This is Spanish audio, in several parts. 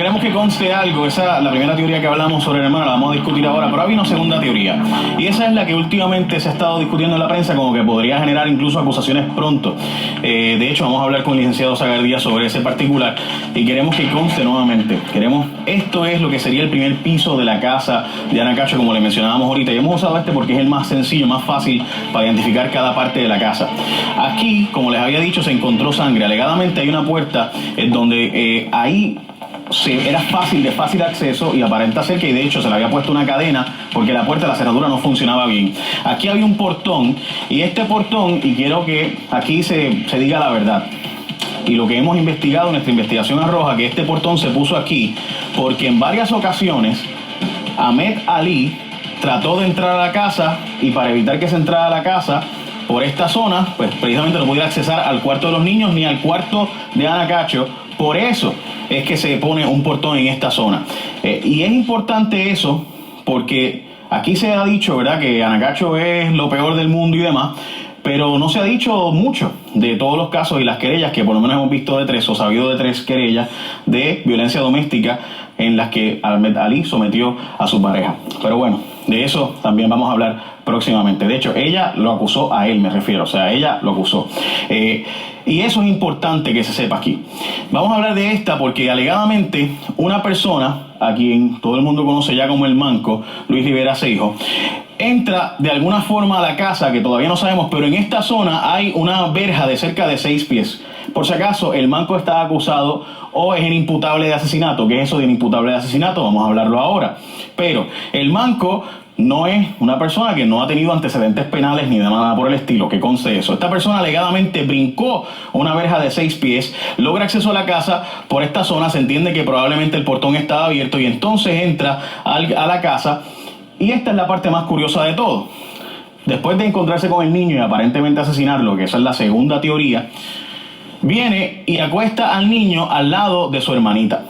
queremos que conste algo. La primera teoría que hablamos sobre el hermano la vamos a discutir ahora, pero hay una segunda teoría. Y esa es la que últimamente se ha estado discutiendo en la prensa, como que podría generar incluso acusaciones pronto. De hecho, vamos a hablar con el licenciado Zagardía sobre ese particular. Y queremos que conste nuevamente. Esto es lo que sería el primer piso de la casa de Ana Cacho, como le mencionábamos ahorita. Y hemos usado porque es el más sencillo, más fácil para identificar cada parte de la casa. Aquí, como les había dicho, se encontró sangre. Alegadamente hay una puerta en donde ahí era de fácil acceso y aparenta ser que de hecho se le había puesto una cadena porque la puerta de la cerradura no funcionaba bien. Aquí había un portón y este portón, y quiero que aquí se diga la verdad, y lo que hemos investigado en nuestra investigación arroja que este portón se puso aquí porque en varias ocasiones Ahmed Ali trató de entrar a la casa y para evitar que se entrara a la casa por esta zona, pues precisamente no pudiera accesar al cuarto de los niños ni al cuarto de Ana Cacho. Por eso es que se pone un portón en esta zona. Y es importante eso porque aquí se ha dicho, ¿verdad?, que Ana Cacho es lo peor del mundo y demás, pero no se ha dicho mucho de todos los casos y las querellas, que por lo menos hemos visto de 3 o sabido de 3 querellas de violencia doméstica en las que Ahmed Ali sometió a su pareja. Pero bueno, de eso también vamos a hablar próximamente. De hecho, ella lo acusó a él, me refiero, o sea, ella lo acusó. Y eso es importante que se sepa aquí. Vamos a hablar de esta porque alegadamente una persona, a quien todo el mundo conoce ya como el Manco, Luis Rivera Seijo, entra de alguna forma a la casa, que todavía no sabemos, pero en esta zona hay una verja de cerca de 6 pies. Por si acaso, el Manco está acusado o es inimputable de asesinato. ¿Qué es eso de inimputable de asesinato? Vamos a hablarlo ahora. Pero el Manco no es una persona que no ha tenido antecedentes penales ni nada por el estilo, que conste eso. Esta persona alegadamente brincó una verja de 6 pies, logra acceso a la casa por esta zona, se entiende que probablemente el portón estaba abierto y entonces entra a la casa. Y esta es la parte más curiosa de todo. Después de encontrarse con el niño y aparentemente asesinarlo, que esa es la segunda teoría, viene y acuesta al niño al lado de su hermanita.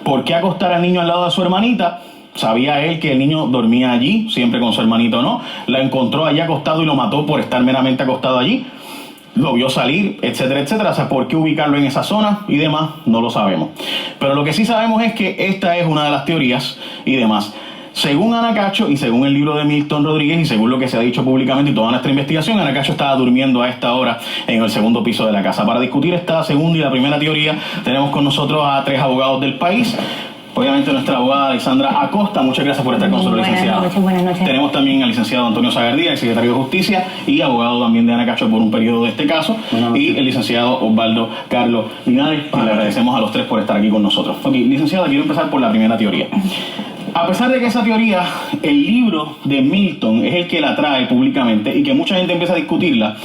¿Por qué acostar al niño al lado de su hermanita? Sabía él que el niño dormía allí, siempre con su hermanito, ¿no? La encontró allí acostado y lo mató por estar meramente acostado allí. Lo vio salir, etcétera, etcétera. O sea, ¿por qué ubicarlo en esa zona y demás? No lo sabemos. Pero lo que sí sabemos es que esta es una de las teorías y demás. Según Ana Cacho y según el libro de Milton Rodríguez y según lo que se ha dicho públicamente y toda nuestra investigación, Ana Cacho estaba durmiendo a esta hora en el segundo piso de la casa. Para discutir esta segunda y la primera teoría tenemos con nosotros a 3 abogados del país. Obviamente nuestra abogada Alexandra Acosta, muchas gracias por estar con nosotros, licenciada. Buenas noches. Tenemos también al licenciado Antonio Zagardía, el secretario de Justicia y abogado también de Ana Cacho por un periodo de este caso, y el licenciado Osvaldo Carlos Linares. Le agradecemos a los 3 por estar aquí con nosotros. Ok, licenciada, quiero empezar por la primera teoría. A pesar de que esa teoría, el libro de Milton es el que la trae públicamente y que mucha gente empieza a discutirla,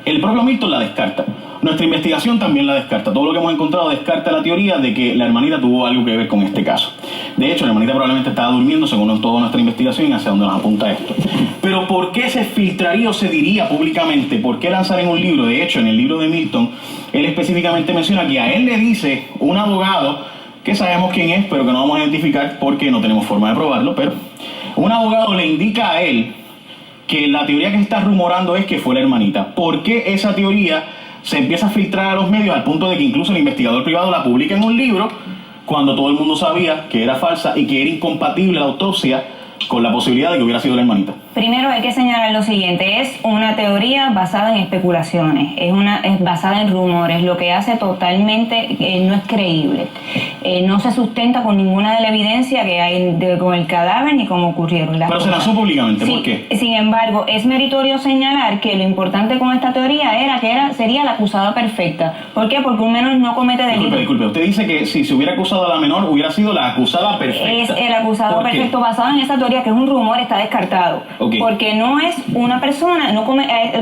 el propio Milton la descarta. Nuestra investigación también la descarta. Todo lo que hemos encontrado descarta la teoría de que la hermanita tuvo algo que ver con este caso. De hecho, la hermanita probablemente estaba durmiendo, según toda nuestra investigación, hacia donde nos apunta esto. Pero ¿por qué se filtraría o se diría públicamente? ¿Por qué lanzar en un libro? De hecho, en el libro de Milton, él específicamente menciona que a él le dice un abogado, que sabemos quién es, pero que no vamos a identificar porque no tenemos forma de probarlo, pero un abogado le indica a él que la teoría que se está rumorando es que fue la hermanita. ¿Por qué esa teoría se empieza a filtrar a los medios al punto de que incluso el investigador privado la publica en un libro cuando todo el mundo sabía que era falsa y que era incompatible la autopsia con la posibilidad de que hubiera sido la hermanita? Primero hay que señalar lo siguiente, es una teoría basada en especulaciones, es basada en rumores, lo que hace totalmente no es creíble, no se sustenta con ninguna de la evidencia que hay con el cadáver ni cómo ocurrieron las cosas. Pero se lanzó públicamente, ¿por qué? Sin embargo, es meritorio señalar que lo importante con esta teoría era que sería la acusada perfecta. ¿Por qué? Porque un menor no comete delito. Disculpe, usted dice que si se hubiera acusado a la menor hubiera sido la acusada perfecta. Es el acusado perfecto basado en esa teoría que es un rumor, está descartado. Okay. Porque no es una persona,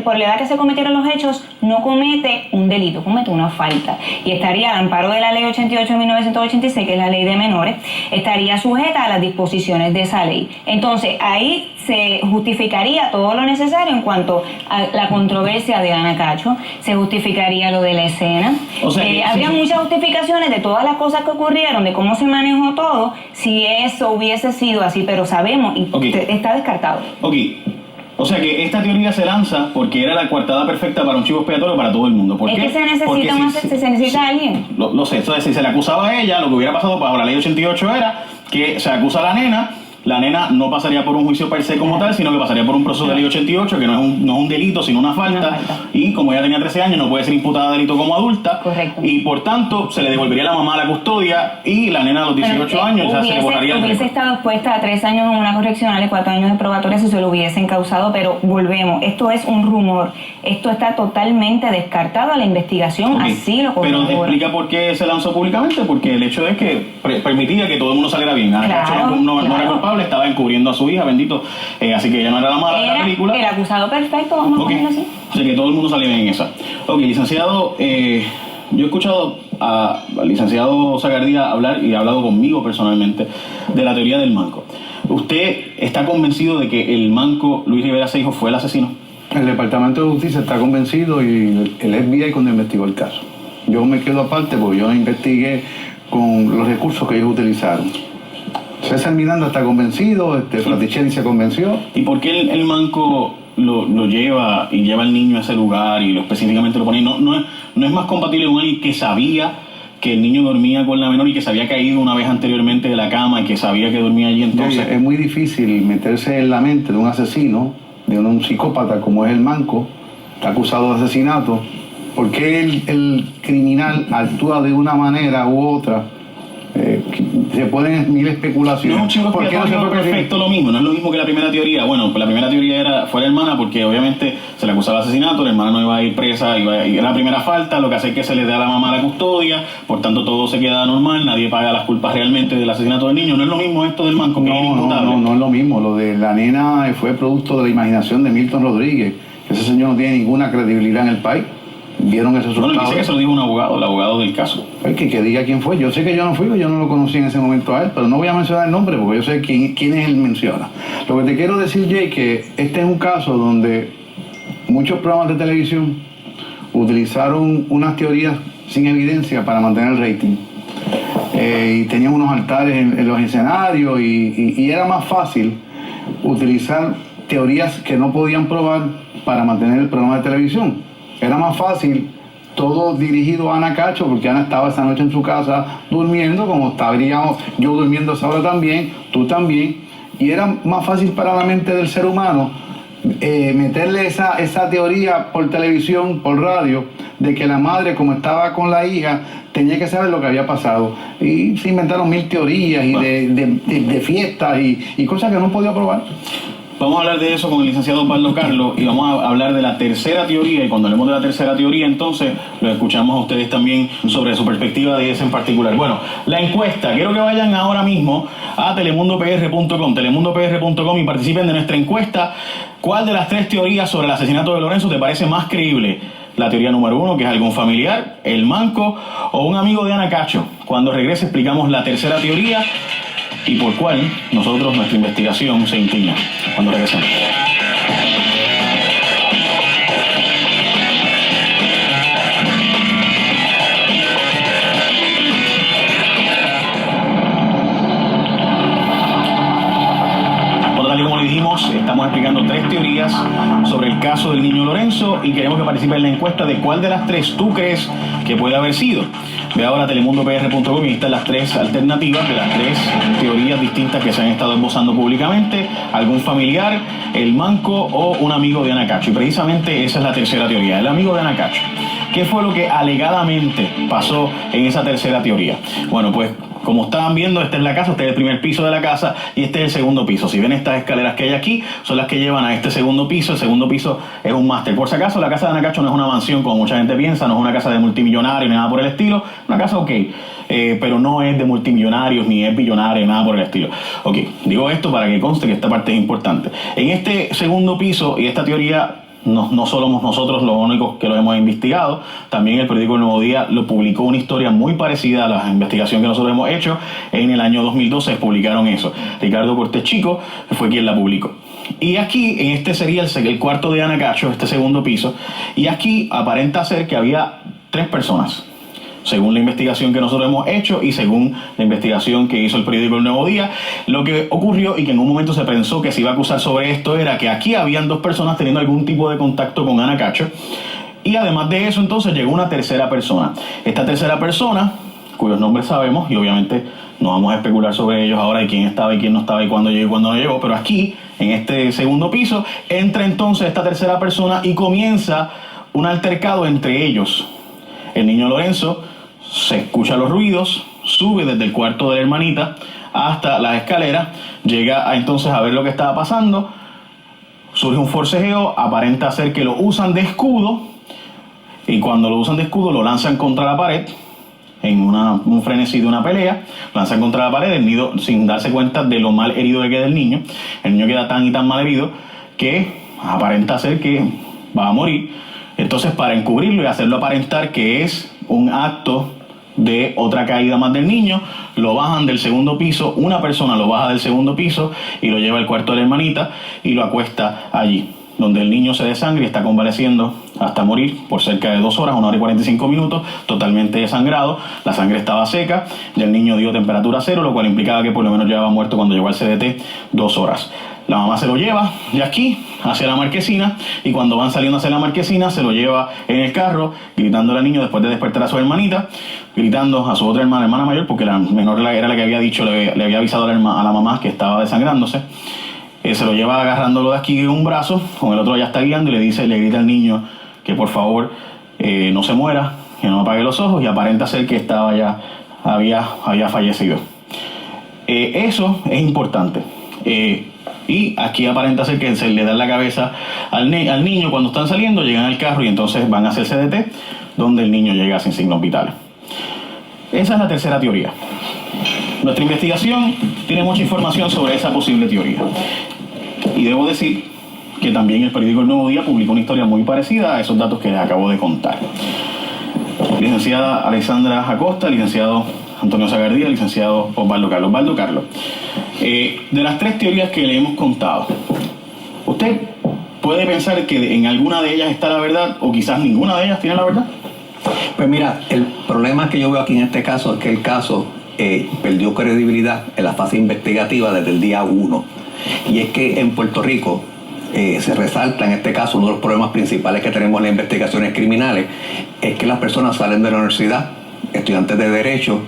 por la edad que se cometieron los hechos, no comete un delito, comete una falta. Y estaría al amparo de la ley 88 de 1986, que es la ley de menores, estaría sujeta a las disposiciones de esa ley. Entonces, ahí se justificaría todo lo necesario en cuanto a la controversia de Ana Cacho, se justificaría lo de la escena. O sea, habría muchas justificaciones de todas las cosas que ocurrieron, de cómo se manejó todo, si eso hubiese sido así, pero sabemos y está descartado. Ok. O sea que esta teoría se lanza porque era la coartada perfecta para un chivo expiatorio para todo el mundo. ¿Por qué? Es que se necesita alguien. Lo sé, entonces si se le acusaba a ella, lo que hubiera pasado bajo la ley 88 era que se acusa a la nena no pasaría por un juicio per se como tal, sino que pasaría por un proceso de ley 88, que no es un delito, sino una falta. Y como ella tenía 13 años, no puede ser imputada de delito como adulta. Correcto. Y por tanto, se le devolvería a la mamá la custodia y la nena a los 18 años ya se le borraría el récord. Hubiese estado expuesta a 3 años en una correccional y 4 años de probatoria si se lo hubiesen causado, pero volvemos. Esto es un rumor. Esto está totalmente descartado. La investigación así lo corrobora. Pero te explica por qué se lanzó públicamente, porque el hecho es que permitía que todo el mundo saliera bien. Ana Cacho no era culpable, estaba encubriendo a su hija, bendito, así que ella no era la mala de la película. El acusado perfecto, vamos a ponerlo así. O sea que todo el mundo sale bien en esa. Ok, licenciado, yo he escuchado al licenciado Zacardía hablar y ha hablado conmigo personalmente de la teoría del manco. ¿Usted está convencido de que el manco Luis Rivera Seijo fue el asesino? El Departamento de Justicia está convencido y el FBI cuando investigó el caso. Yo me quedo aparte porque yo investigué con los recursos que ellos utilizaron. César Miranda está convencido, Fraticelli se convenció. ¿Y por qué el manco lo lleva y lleva al niño a ese lugar y específicamente lo pone? No es más compatible con él que sabía que el niño dormía con la menor y que se había caído una vez anteriormente de la cama y que sabía que dormía allí entonces? Es muy difícil meterse en la mente de un asesino, de un psicópata como es el manco, está acusado de asesinato. ¿Por qué el criminal actúa de una manera u otra? Se pueden mil especulaciones. No es un chico expiatorio perfecto lo mismo, no es lo mismo que la primera teoría. Bueno, pues la primera teoría fue la hermana porque obviamente se le acusaba de asesinato, la hermana no iba a ir presa, era la primera falta, lo que hace es que se le dé a la mamá la custodia, por tanto todo se queda normal, nadie paga las culpas realmente del asesinato del niño. No es lo mismo esto del manco, que es inimputable. No es lo mismo, lo de la nena fue producto de la imaginación de Milton Rodríguez, que ese señor no tiene ninguna credibilidad en el país. ¿Vieron ese resultado? Bueno, dice que se lo dijo un abogado, el abogado del caso. Que diga quién fue. Yo sé que yo no fui, yo no lo conocí en ese momento a él, pero no voy a mencionar el nombre porque yo sé quién es él menciona. Lo que te quiero decir, Jay, que este es un caso donde muchos programas de televisión utilizaron unas teorías sin evidencia para mantener el rating. Y tenían unos altares en los escenarios y era más fácil utilizar teorías que no podían probar para mantener el programa de televisión. Era más fácil, todo dirigido a Ana Cacho, porque Ana estaba esa noche en su casa durmiendo, como estaríamos yo durmiendo esa hora también, tú también, y era más fácil para la mente del ser humano meterle esa teoría por televisión, por radio, de que la madre, como estaba con la hija, tenía que saber lo que había pasado. Y se inventaron mil teorías y de fiestas y cosas que no podía probar. Vamos a hablar de eso con el licenciado Osvaldo Carlos y vamos a hablar de la tercera teoría, y cuando hablemos de la tercera teoría entonces lo escuchamos a ustedes también sobre su perspectiva de esa en particular. Bueno, la encuesta, quiero que vayan ahora mismo a telemundopr.com y participen de nuestra encuesta. ¿Cuál de las 3 teorías sobre el asesinato de Lorenzo te parece más creíble? La teoría número 1, que es algún familiar, el manco o un amigo de Ana Cacho. Cuando regrese explicamos la tercera teoría y por cuál nuestra investigación se inclina. Cuando regresemos. Como le dijimos, estamos explicando 3 teorías sobre el caso del niño Lorenzo y queremos que participe en la encuesta de cuál de las 3 tú crees que puede haber sido. Ve ahora a telemundopr.com y ahí están las 3 alternativas de las 3 teorías distintas que se han estado esbozando públicamente: algún familiar, el manco o un amigo de Ana Cacho. Y precisamente esa es la tercera teoría, el amigo de Ana Cacho. ¿Qué fue lo que alegadamente pasó en esa tercera teoría? Bueno, pues como estaban viendo, esta es la casa, este es el primer piso de la casa y este es el segundo piso. Si ven estas escaleras que hay aquí, son las que llevan a este segundo piso. El segundo piso es un máster. Por si acaso, la casa de Ana Cacho no es una mansión como mucha gente piensa, no es una casa de multimillonarios ni nada por el estilo. Una casa ok, pero no es de multimillonarios ni es billonaria, nada por el estilo. Ok, digo esto para que conste que esta parte es importante. En este segundo piso y esta teoría, no somos nosotros los únicos que lo hemos investigado. También el periódico El Nuevo Día lo publicó una historia muy parecida a la investigación que nosotros hemos hecho. En el año 2012 publicaron eso. Ricardo Cortés Chico fue quien la publicó. Y aquí, en este sería el cuarto de Ana Cacho, este segundo piso. Y aquí aparenta ser que había 3 personas. según la investigación que nosotros hemos hecho y según la investigación que hizo el periódico El Nuevo Día. Lo que ocurrió y que en un momento se pensó que se iba a acusar sobre esto era que aquí habían 2 personas teniendo algún tipo de contacto con Ana Cacho, y además de eso entonces llegó una tercera persona. Esta tercera persona, cuyos nombres sabemos, y obviamente no vamos a especular sobre ellos ahora de quién estaba y quién no estaba y cuándo llegó y cuándo no llegó, pero aquí, en este segundo piso, entra entonces esta tercera persona y comienza un altercado entre ellos. El niño Lorenzo se escucha los ruidos, sube desde el cuarto de la hermanita hasta las escaleras, llega entonces a ver lo que estaba pasando, surge un forcejeo, aparenta ser que lo usan de escudo, y cuando lo usan de escudo lo lanzan contra la pared, en un frenesí de una pelea, lanzan contra la pared, el niño, sin darse cuenta de lo mal herido que queda el niño queda tan y tan mal herido que aparenta ser que va a morir. Entonces, para encubrirlo y hacerlo aparentar que es un acto de otra caída más del niño, lo bajan del segundo piso, una persona lo baja del segundo piso y lo lleva al cuarto de la hermanita y lo acuesta allí, donde el niño se desangra y está convaleciendo hasta morir por cerca de 2 horas, 1 hora y 45 minutos, totalmente desangrado. La sangre estaba seca y el niño dio temperatura 0, lo cual implicaba que por lo menos llevaba muerto cuando llegó al CDT 2 horas. La mamá se lo lleva de aquí hacia la marquesina, y cuando van saliendo hacia la marquesina se lo lleva en el carro, gritándole al niño después de despertar a su hermanita, gritando a su otra hermana mayor, porque la menor era la que había dicho, le había avisado a la mamá que estaba desangrándose. Se lo lleva agarrándolo de aquí en un brazo, con el otro ya está guiando, y le grita al niño que por favor no se muera, que no apague los ojos, y aparenta ser que había fallecido. Eso es importante. Y aquí aparenta ser que se le da la cabeza al niño cuando están saliendo, llegan al carro y entonces van hacia el CDT, donde el niño llega sin signos vitales. Esa es la tercera teoría. Nuestra investigación tiene mucha información sobre esa posible teoría. Y debo decir que también el periódico El Nuevo Día publicó una historia muy parecida a esos datos que les acabo de contar. Licenciada Alexandra Acosta, licenciado Antonio Zagardía, licenciado Osvaldo Carlos. De las 3 teorías que le hemos contado, ¿usted puede pensar que en alguna de ellas está la verdad, o quizás ninguna de ellas tiene la verdad? Pues mira, el problema que yo veo aquí en este caso es que el caso perdió credibilidad en la fase investigativa desde el día 1. Y es que en Puerto Rico se resalta en este caso uno de los problemas principales que tenemos en las investigaciones criminales, es que las personas salen de la universidad, estudiantes de Derecho,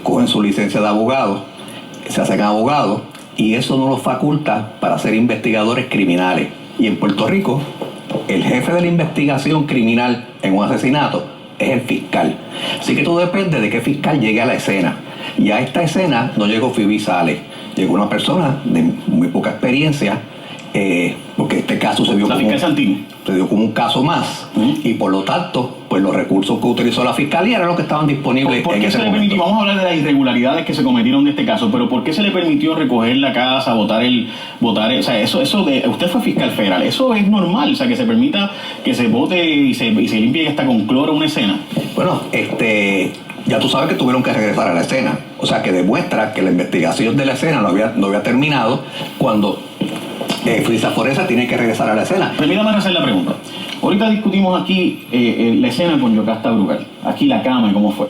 cogen su licencia de abogado, se hacen abogados, y eso no los faculta para ser investigadores criminales. Y en Puerto Rico, el jefe de la investigación criminal en un asesinato es el fiscal. Así que todo depende de qué fiscal llegue a la escena. Y a esta escena no llegó Phoebe Sales, llegó una persona de muy poca experiencia, porque este caso se vio como un caso más, y por lo tanto, pues los recursos que utilizó la fiscalía eran los que estaban disponibles. ¿Por qué se le permitió? Vamos a hablar de las irregularidades que se cometieron de este caso, pero ¿por qué se le permitió recoger la casa, votar o sea, usted fue fiscal federal, eso es normal, o sea, que se permita que se vote y se limpie y hasta con cloro una escena? Bueno, ya tú sabes que tuvieron que regresar a la escena, o sea, que demuestra que la investigación de la escena no había terminado cuando Frisa Foresa tiene que regresar a la escena. Permítame hacer la pregunta. Ahorita discutimos aquí la escena con Yocasta Brugal, aquí la cama y cómo fue.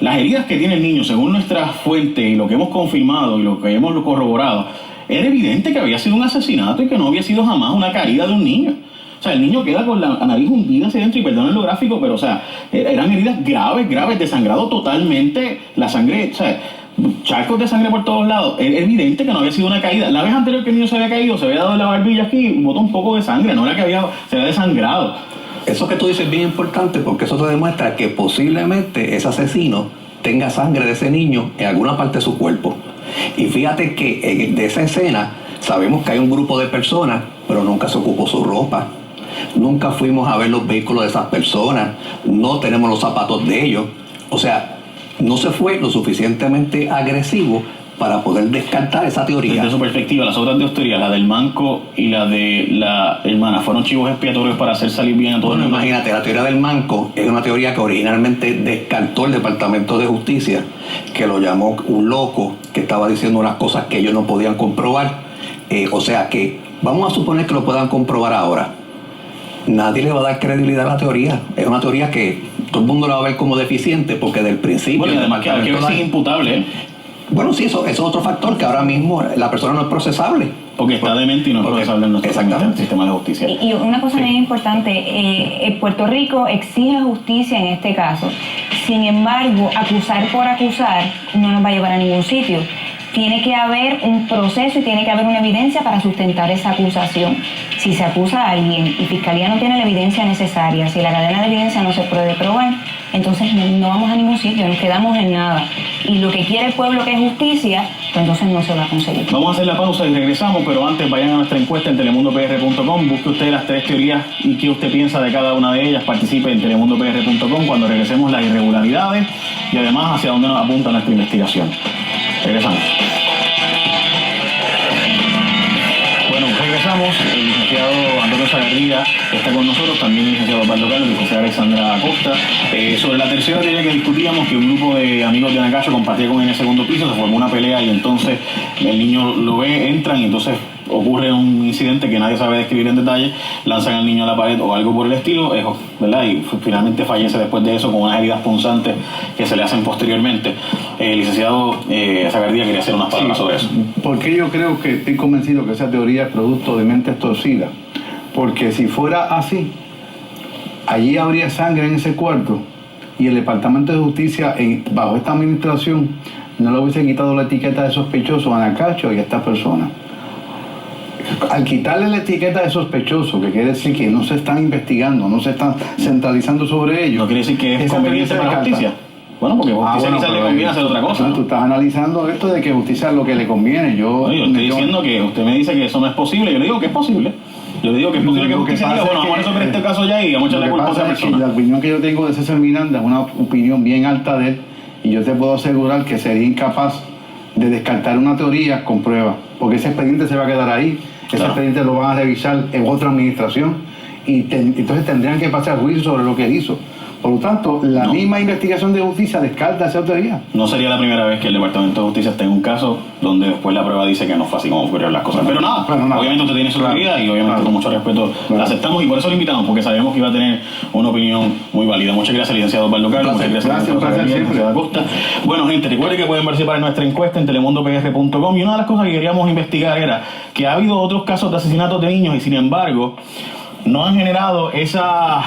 Las heridas que tiene el niño, según nuestra fuente y lo que hemos confirmado y lo que hemos corroborado, era evidente que había sido un asesinato y que no había sido jamás una caída de un niño. O sea, el niño queda con la nariz hundida hacia adentro, y perdonen lo gráfico, pero o sea, eran heridas graves, desangrado totalmente, la sangre, o sea, charcos de sangre por todos lados. Es evidente que no había sido una caída. La vez anterior que el niño se había caído, se había dado en la barbilla aquí y botó un poco de sangre, no era que se había desangrado. Eso que tú dices es bien importante, porque eso te demuestra que posiblemente ese asesino tenga sangre de ese niño en alguna parte de su cuerpo. Y fíjate que de esa escena sabemos que hay un grupo de personas, pero nunca se ocupó su ropa. Nunca fuimos a ver los vehículos de esas personas, no tenemos los zapatos de ellos. O sea, no se fue lo suficientemente agresivo para poder descartar esa teoría. Desde su perspectiva, las otras dos teorías, la del manco y la de la hermana, ¿fueron chivos expiatorios para hacer salir bien a todo el mundo? Imagínate, la teoría del manco es una teoría que originalmente descartó el Departamento de Justicia, que lo llamó un loco, que estaba diciendo unas cosas que ellos no podían comprobar. O sea que, vamos a suponer que lo puedan comprobar ahora. Nadie le va a dar credibilidad a la teoría. Es una teoría que todo el mundo lo va a ver como deficiente porque del principio... Bueno, y además que hay que ver si es imputable, ¿eh? Bueno, sí, eso es otro factor, que ahora mismo la persona no es procesable. Porque está demente y no es procesable en nuestro sistema de justicia. Y una cosa bien importante, Puerto Rico exige justicia en este caso. Sin embargo, acusar por acusar no nos va a llevar a ningún sitio. Tiene que haber un proceso y tiene que haber una evidencia para sustentar esa acusación. Si se acusa a alguien y Fiscalía no tiene la evidencia necesaria, si la cadena de evidencia no se puede probar, entonces no vamos a ningún sitio, nos quedamos en nada. Y lo que quiere el pueblo, que es justicia, pues entonces no se va a conseguir. Vamos a hacer la pausa y regresamos, pero antes vayan a nuestra encuesta en telemundopr.com, busque usted las 3 teorías y qué usted piensa de cada una de ellas, participe en telemundopr.com cuando regresemos las irregularidades y además hacia dónde nos apunta nuestra investigación. Regresamos. Bueno, regresamos. El licenciado Antonio Sagardía está con nosotros, también el licenciado Osvaldo Carlos, la licenciada Alexandra Acosta. Sobre la tercera teoría que discutíamos, que un grupo de amigos de Anacacho compartía con él en el segundo piso, se formó una pelea y entonces el niño lo ve, entran y entonces ocurre un incidente que nadie sabe describir en detalle, lanzan al niño a la pared o algo por el estilo, ¿verdad? Y finalmente fallece después de eso con unas heridas punzantes que se le hacen posteriormente. El licenciado Sagardía quería hacer unas palabras sobre eso. Porque yo creo que estoy convencido que esa teoría es producto de mentes torcidas. Porque si fuera así, allí habría sangre en ese cuarto y el Departamento de Justicia, bajo esta administración, no le hubiese quitado la etiqueta de sospechoso a Anacacho y a esta persona. Al quitarle la etiqueta de sospechoso, que quiere decir que no se están investigando, no se están centralizando sobre ellos. ¿No quiere decir que es conveniente para la justicia? Bueno, porque justicia quizás le conviene hacer otra cosa. ¿No? Tú estás analizando esto de que justicia es lo que le conviene. Yo estoy diciendo que usted me dice que eso no es posible. Yo le digo que es posible. Yo le digo que es posible que justicia diga, bueno, vamos a resolver este caso ya y vamos a echarle la culpa a esa persona. La opinión que yo tengo de César Miranda es una opinión bien alta de él, y yo te puedo asegurar que sería incapaz de descartar una teoría con pruebas, porque ese expediente se va a quedar ahí. Ese expediente lo van a revisar en otra administración y entonces tendrían que pasar juicio sobre lo que hizo. Por lo tanto, la misma investigación de justicia descarta esa teoría. No sería la primera vez que el Departamento de Justicia esté en un caso donde después la prueba dice que no fue así como ocurrieron las cosas. Pero nada, obviamente usted tiene su teoría y obviamente con mucho respeto la aceptamos y por eso lo invitamos, porque sabemos que iba a tener una opinión muy válida. Muchas gracias, licenciado Osvaldo Carlos. Muchas gracias, licenciado Acosta. Bueno, gente, recuerde que pueden participar en nuestra encuesta en telemundopr.com, y una de las cosas que queríamos investigar era que ha habido otros casos de asesinatos de niños y sin embargo no han generado esa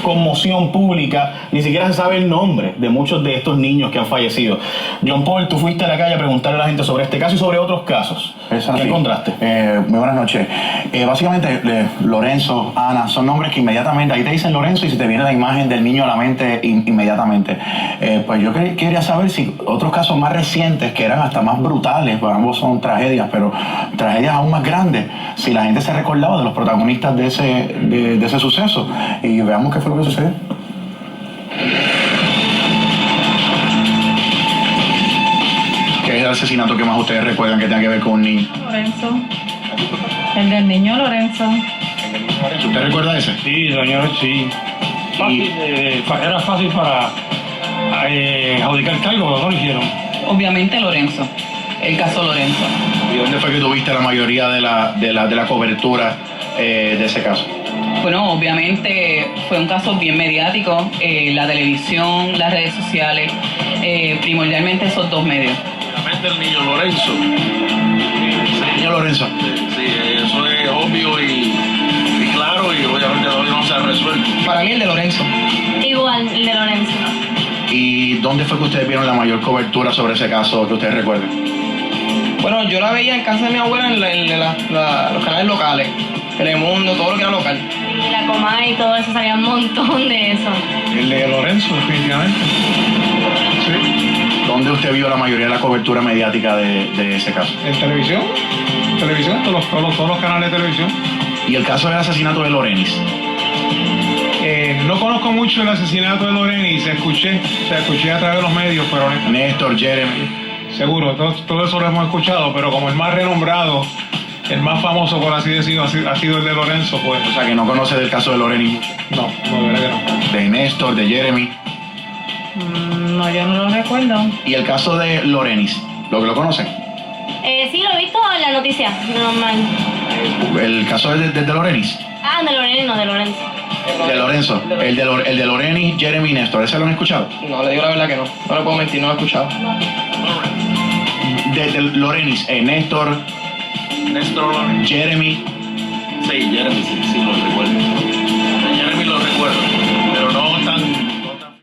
conmoción pública, ni siquiera se sabe el nombre de muchos de estos niños que han fallecido. John Paul, tú fuiste a la calle a preguntarle a la gente sobre este caso y sobre otros casos. ¿Qué encontraste? Muy buenas noches. Básicamente, Lorenzo, Ana, son nombres que inmediatamente, ahí te dicen Lorenzo y se te viene la imagen del niño a la mente inmediatamente. Pues yo quería saber si otros casos más recientes, que eran hasta más brutales, pues ambos son tragedias, pero tragedias aún más grandes, si la gente se recordaba de los protagonistas de ese suceso, y veamos qué fue lo que sucedió. ¿Qué es el asesinato que más ustedes recuerdan que tenga que ver con un niño? Lorenzo. El del niño Lorenzo. ¿Usted recuerda ese? Sí, señor, sí. Fácil, era fácil para adjudicar cargo, pero no lo hicieron. Obviamente Lorenzo. El caso Lorenzo. ¿Y dónde fue que tuviste la mayoría de la cobertura de ese caso? Bueno, obviamente fue un caso bien mediático, la televisión, las redes sociales, primordialmente esos dos medios. Obviamente el niño Lorenzo. ¿El niño Lorenzo? Sí, eso es obvio y claro, y obviamente todavía no se ha resuelto. Para mí el de Lorenzo. Igual, el de Lorenzo. ¿Y dónde fue que ustedes vieron la mayor cobertura sobre ese caso que ustedes recuerden? Bueno, yo la veía en casa de mi abuela en los canales locales, Telemundo, todo lo que era local. Y la Comay y todo eso, sabía un montón de eso. El de Lorenzo, definitivamente. Sí. ¿Dónde usted vio la mayoría de la cobertura mediática de ese caso? En televisión, todos los canales de televisión. ¿Y el caso del asesinato de Lorenis? No conozco mucho el asesinato de Lorenis, escuché a través de los medios, pero Néstor, Jeremy. Seguro, todo eso lo hemos escuchado, pero como el más renombrado, el más famoso, por así decirlo, ha sido el de Lorenzo, pues. O sea, que no conoce del caso de Lorenis mucho. No, de verdad que no. De Néstor, de Jeremy. No, yo no lo recuerdo. ¿Y el caso de Lorenis? ¿Lo conocen? Sí, lo he visto en la noticia, normal. ¿El caso de Lorenis? Ah, de Lorenzo, no, de Lorenzo. De Lorenzo. El de Loreni, Jeremy, Néstor. ¿Ese lo han escuchado? No, le digo la verdad que no. No le puedo mentir, no lo he escuchado. De Lorenis, Néstor, Néstor Loreni. Jeremy. Sí, Jeremy, sí, lo recuerdo.